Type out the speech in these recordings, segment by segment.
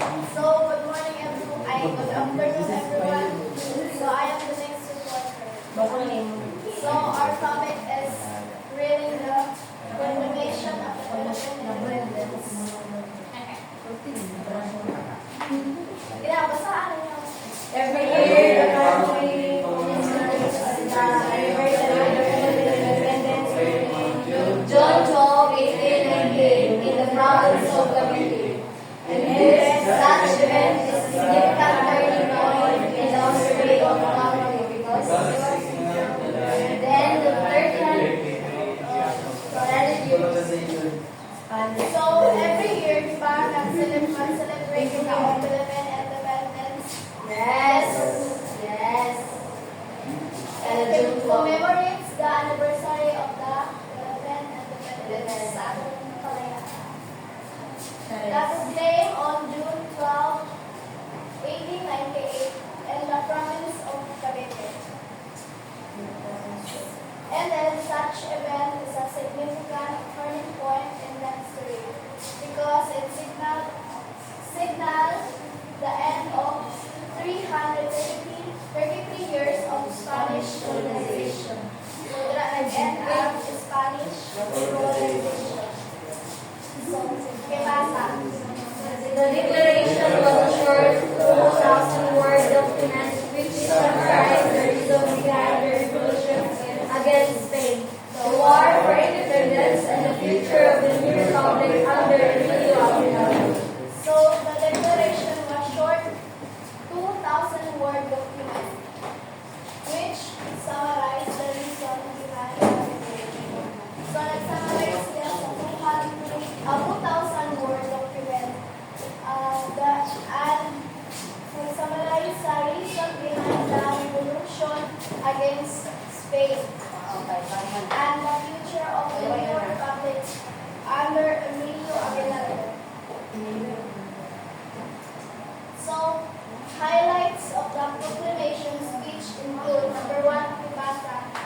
So, good morning everyone. Good afternoon everyone. So, I am the next reporter. So, our topic is reading the Proclamation of the Philippine Independence. Basahan niyo. Every year, the country celebrates the anniversary of the independence in June 12, 1898 in the province of Cavite. And such event is a significant turning point in the history of the country because the end of 30th So every year, di ba, nag-celebrate yung Philippine independence? Yes. And it commemorates the anniversary of the Philippine independence sa ating kalayaan. That was day on June 12, 1898 in the province of Cavite. And then such event is a significant turning point in the history because it signaled the end of 333 years of Spanish colonization. So that nag-end ang Spanish colonization. So, ¿qué pasa? The declaration was a short 2,000-word document which summarized the reason behind the revolution against Spain, the war for independence, and the future of the new republic under Emilio Aguinaldo. So, the declaration was short 2,000-word document which summarized the reason behind the declaration. So, nag-summarize siya sa 2,000-word document and nag-summarize sa reason behind the revolution against Spain and the future of the new republic under Emilio Aguinaldo. So, highlights of the proclamation speech include number 1, Pipasa.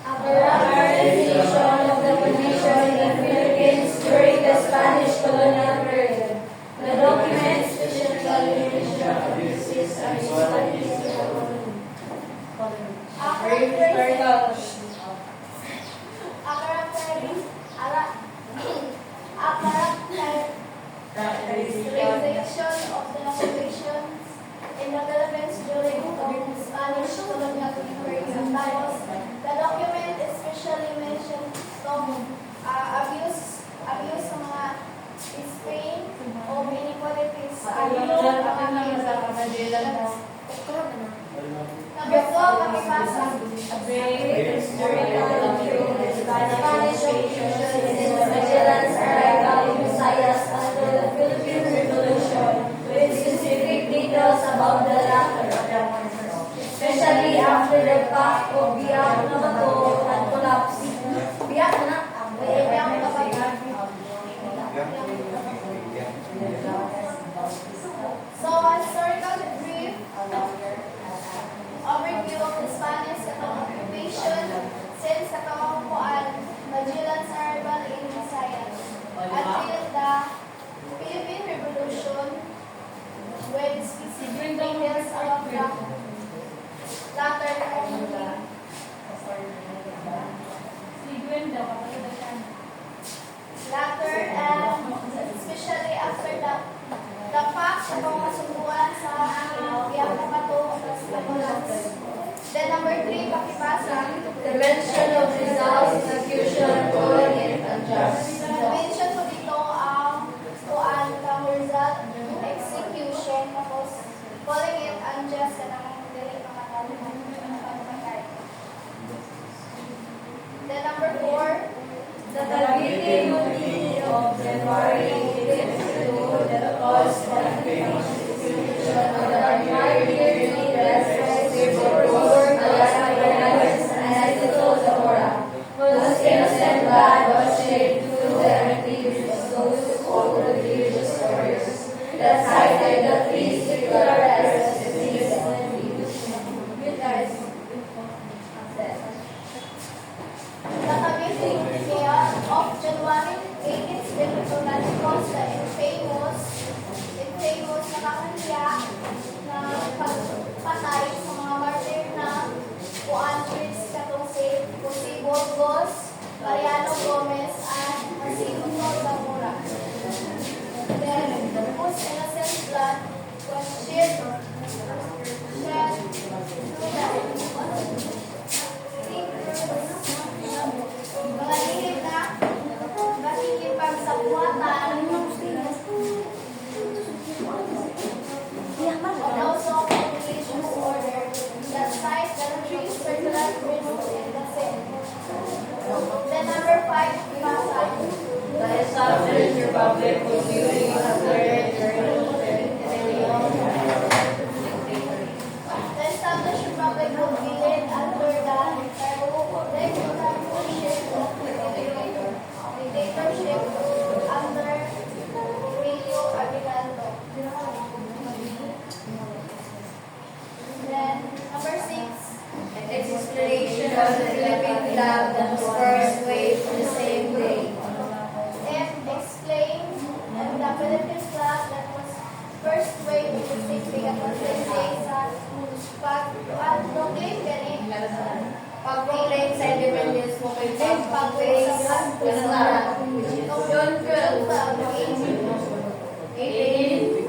A realization of the condition in the Philippines during the Spanish colonial period. The document specifically mentions abuses and Spanish colony. Characterization of the operations in the Philippines during the Spanish colonial period. Tapos, the document especially mentioned abuse sa mga Spain o inequalities. Number 2, pakipasa. Spanish occupation in Magellan's arrival in Visayas after the Philippine Revolution with specific details about the latter, especially after the Pact of Biak na Bato had collapsed. Biak na? Biak na Bato. So, a historical brief overview of the Spanish occupation since the Magellan's arrival in Visayas until the Philippine Revolution with specific details about the latter and especially after the fact na pangkasunduan sa Biak na Bato at Lagunas. Then number 3, pakipasa. The mention of Rizal's execution, calling it unjust. Mention ko dito ang Rizal execution, tapos calling it unjust ka naman dili makatalunan. Then number 4, the Cavite Mutiny of January 1862 that caused the execution of the ordinary leaders for whose innocent blood was shed through the activities of those old religious warriors that cited the three secular heresies and views. The Cavite Mutiny of January 1862 that caused the infamous nakahiya na pagpatay sa mga martir na Juan katong si Jose Burgos, Mariano Gomez, at Jacinto Zamora. Then, whose innocent blood was shed mga lihim na nakikipagsabuatan and also religious order that cite the three circular prisons in the same. Then number 5, Pasa. The established republic was during a third The established republic was built under the dictatorship under Emilio Aguinaldo. Then number 6, explanation of the Philippine flag that was first waved the same day. F. Explain the Philippine flag that was first waved in the same day at the same day sa pag-proclaim Pag-proclaim sa independence mo kay pag-wave sa June 12, 1898.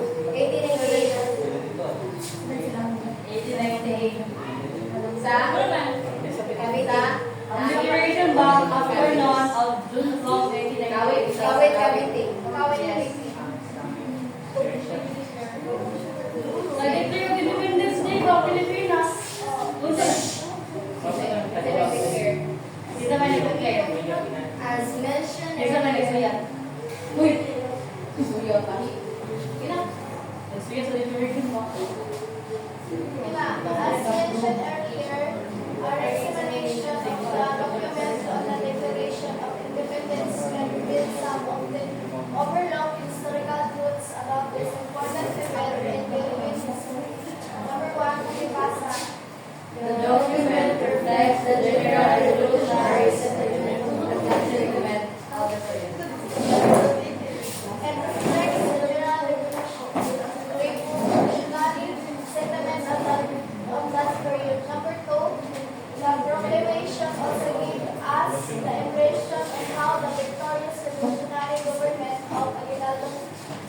Sa Kabita, Ang declaration ba after noon of June 12, 1898? Kawit, Cavite. Nag-declare yung Independence Day ba, Pilipinas? Unsa? Isa man nag-declare. As mentioned Isa man nag-suya. Uy! Suya pa. Kina? Nag-suya sa declaration ba? As mentioned earlier, our examination of the documents on the Declaration of Independence can reveal some often overlooked historical truths about this important event in Philippine history. Number 1, Pasa. the document reflects the general revolutionary sentiment of the document. And reflects the general revolutionary sentiment of that period. Number 2, the proclamation also gives us the impression of how the victorious revolutionary government of Aguinaldo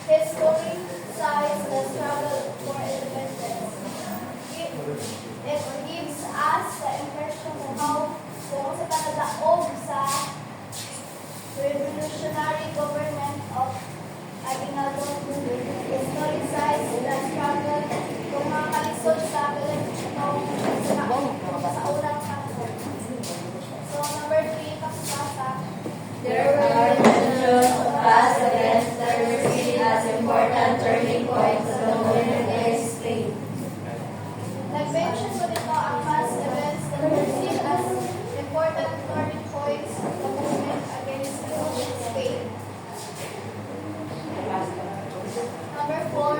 history sized the struggle for independence. It gives us the impression of how kung sa kanadaog sa revolutionary government of Aguinaldo historicize the struggle kung mga kalisod sa Pilipino sa unang panahon. So, number 3, Pasa. There were tensions passed against that were seen as important turning points of the modern day Spain. Nag-mention ko dito ang past events that were seen as important turning points of the movement against Spain. Number 4,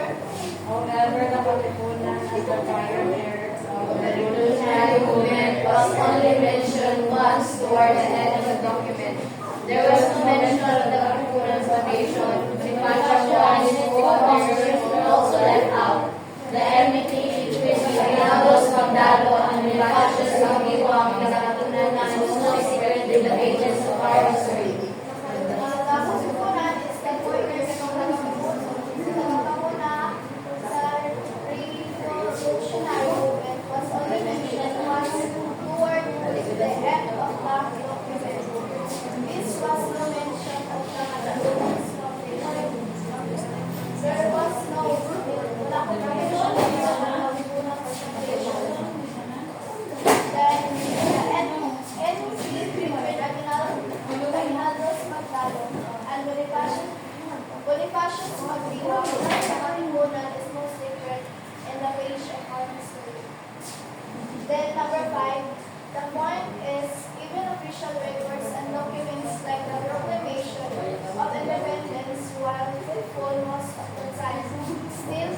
However, the Katipunan as the pioneers of the revolutionary movement was only mentioned once toward the end of the document. There was no mention of the Katipunan's foundation. The Panchakuanis were also left out. The enmity between Aguinaldo's Magdalo and the Bacchus of Iwang is a Katipunan that was no secret in the pages of our history. Katipunan is the pointers ng Katipunan sa revolutionary movement was only mentioned once toward the end of the document. This was no mention of the Katipunan's foundation. There was no wala ko mention of the Katipunan's foundation. Then, the NC between Aguinaldo's Magdalo and Bonifacius Magdiwang sa Katipunan is no secret in the page of our history. Then number 5, the point is even official records and documents like the Proclamation of Independence, while faithful most of the time, still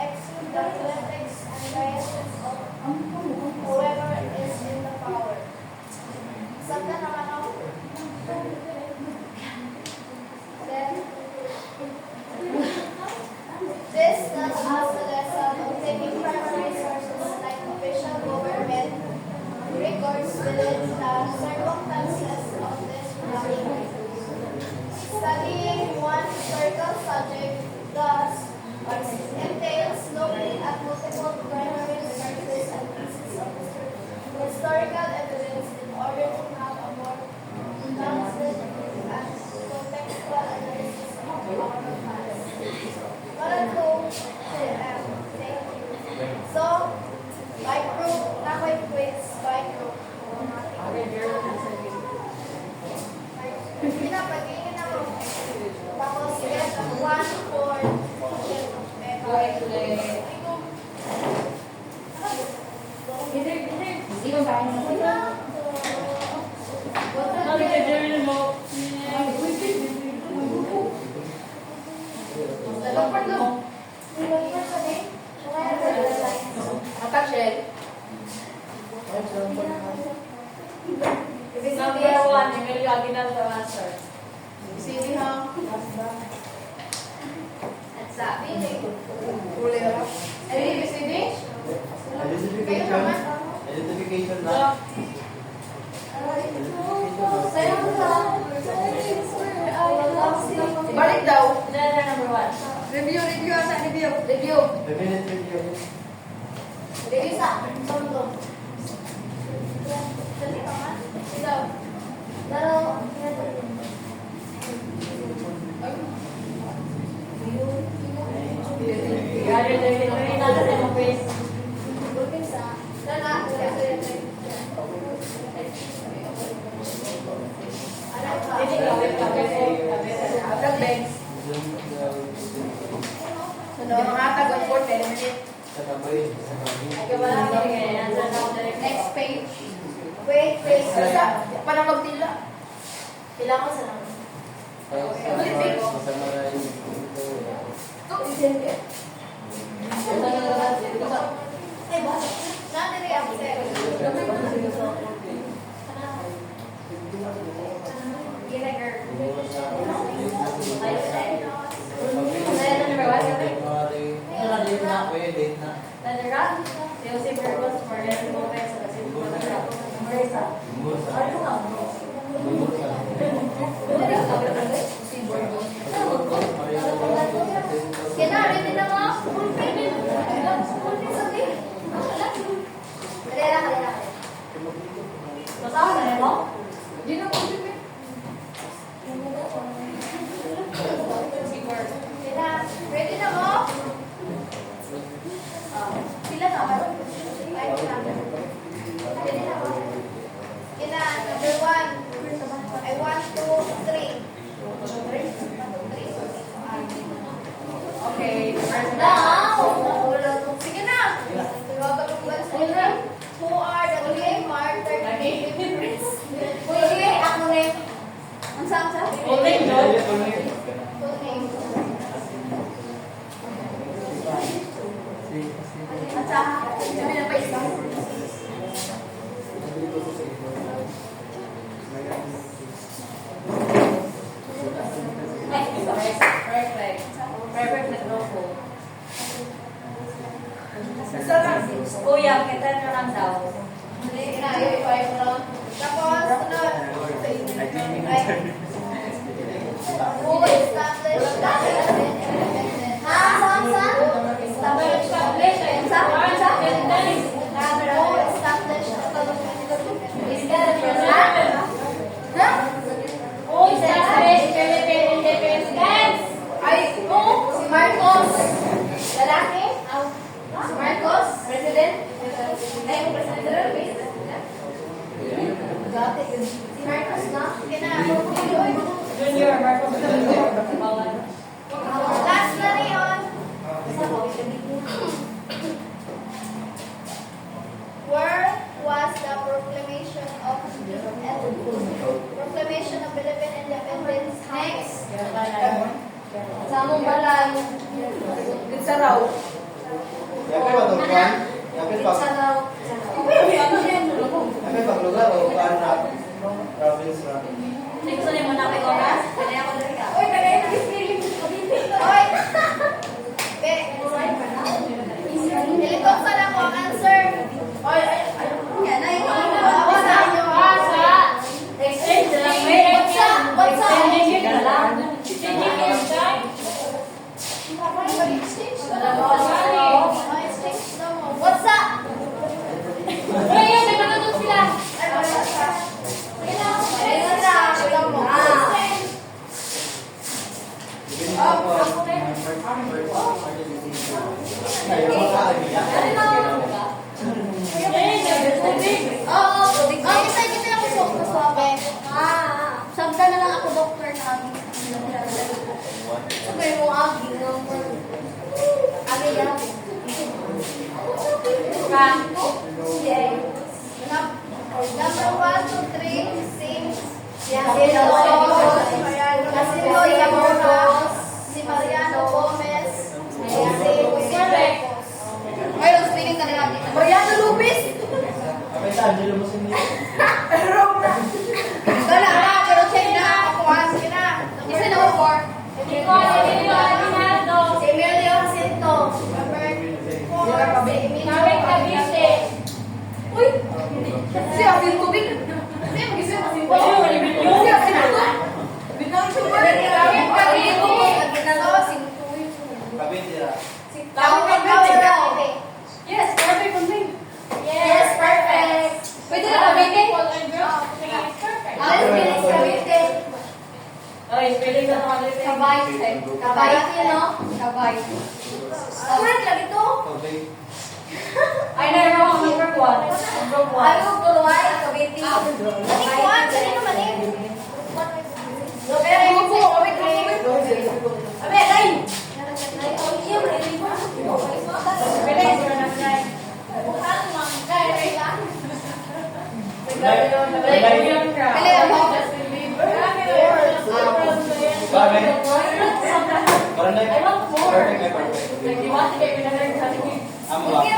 exude the politics and biases of whoever is in the power. Something one historical subject, thus entails looking at multiple primary sources and pieces of historical evidence in order to have a more balanced and contextual analysis of our past. Thank you. So, by group, na may quiz, by group. Pinapagiging ako. Tapos, yes, 1, 4, Sini ha? at sabi ni Kulera. Ay, sini? kayo naman. Identification na. Sayo ka. Balik daw. Number 1. Review asa review. Review. Definite review. Review sa sondo. Dali ka man. Ikaw. Pero, Bukit sa dala. Alam ka. Abdag legs. Ano, mga tagot for 10 minutes. Sa taboy. Sa taboy. Next page. Wait, wait. Basta, parang magtila. Kailangan sa naman. Masama na yung Ito, isente. Ay, basa. Nandiri ako sa'yo. Vinegar. Date na. Kinari din na mga full payment. Full payment sa din. Kalera. Masama na mo? Di na compliment. Kina, ready na mo? Pila na ba? Ay, kina. Ready na mo? Kina, number 1. Ay, 1, 2, 3. Okay, first Sige na. Who are the three martyred hypocrites? Sige, ako na yung... Ang saan sa? Full name, no? Full name. At sa... Sabi na pa isa. Perfect. Perfect na logo. Kuya, kita nyo lang daw. Tapos, sunod. Who established ha? Saan? Established. Who established Is that ha? Who established Philippine independence? Ay, si Marcos. Lalaki? Si Marcos? President? Ay, yung president. Dati yun. Si Marcos na? Junior, Marcos Junior. Last na rin yun. Where was the proclamation of Philippine independence? Next. Sa among balay. Sa raw. Yapil ba ito? Yapil pa. Sa raw. Yapil pa lugar o paano na? Province na. Hindi ko saan yung manapit oras? Kaya ako dali ka. Uy, kaya yung feeling ko. Uy! Be, nilitong sa lang ang answer. Uy, yan na yung Exchange lang. Wait, What's up? Exchanging gift na lang. Exchanging gift ka. Sabay mo agi naman. Agi yan. Number 1, 2, 3, sing. Si Mariano Gomez. Si Marcos. Ayun, speaking ka nila. Mariano Lupis. Kami sa Angelo mo sinili. Wala na, pero check na. Kukuha sila. Kasi number 4. Si Emilio Jacinto. Number 4. Si Emilio. Uy! Si Afil Kubik. Kasi mag-isip kasi po. Si Afil Kubik. Binang super. Kami tira. Yes, perfect on me. Yes, perfect. Pwede na gamitin? Perfect. Alis bilis gamitin. Okay, spelling na nakalipin. Kabay. Kabay yun, no? Kabay. Correct lang ito. Okay. Ay, na wrong number 1. Number 1. Ayaw, turuan, kabiti. Ikuan, sino naman eh? Pero yung po, wait. Abe, dahil. Bakit? Parang I want more. perfect. Like, you want to get rid of it, Amo ba?